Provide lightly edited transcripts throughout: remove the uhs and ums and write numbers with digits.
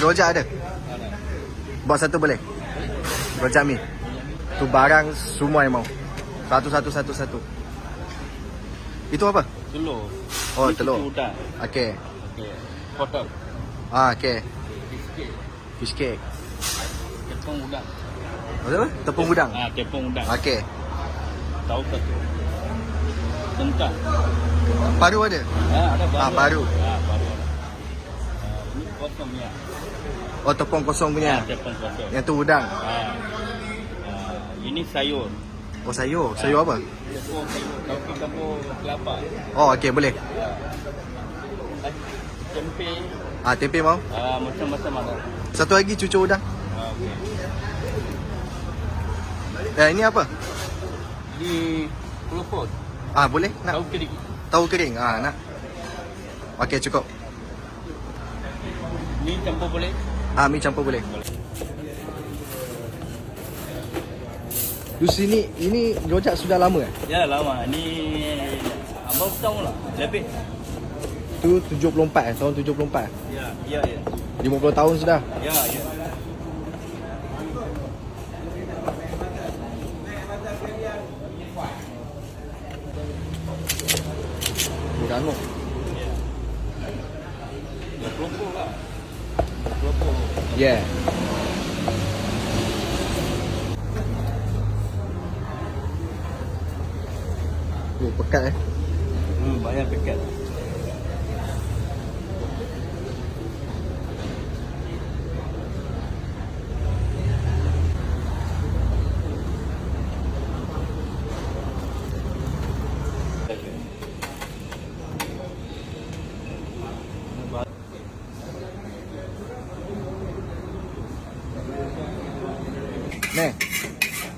Rojak ada? Bawa satu boleh? Rojak mi. Tu barang semua yang mau. Satu. Itu apa? Telur. Oh, Ini telur. cucu udang. Okey. Okey. Potong. Okey. Sikit. Fish cake. Tepung udang. Apa? Tepung udang. Tepung udang. Okey. Tahu satu. Kentang. Paru ada? Ada baru. Paru. Baru ada. Ini kosongnya. Oh, tepung kosong punya. Tepung kosong. Yang tu udang. Ini sayur. Oh, sayur. Sayur apa? Tepung sayur. Kampung kelapa. Oh, okey, boleh. Tempe. Tempe mau? Macam-macam ada. Satu lagi cucur udang. Okey. Ini apa? Di kelopot. Boleh? Nak? Tahu kering. Tahu kering. Nak. Okey, cukup. Ni campur boleh? Mi campur boleh. Di sini, ini rojak sudah lama eh? Ya, lama. Ni abang tahun lah. Lebih. Tu 74 tahun 74. Ya. 50 tahun sudah. Ya. Udang tu. Ya, kelopot lah. Kelopot. Yeah. Pekat eh. Banyak pekat.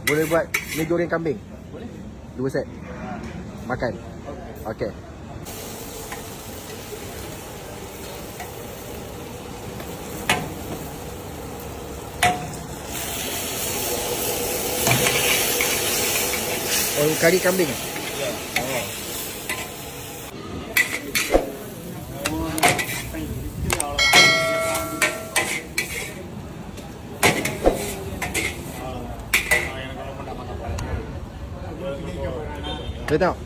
Boleh buat mi goreng kambing? Boleh. 2 set. Makan. Okey. Oh, kari kambing. Ya. Kita tengok.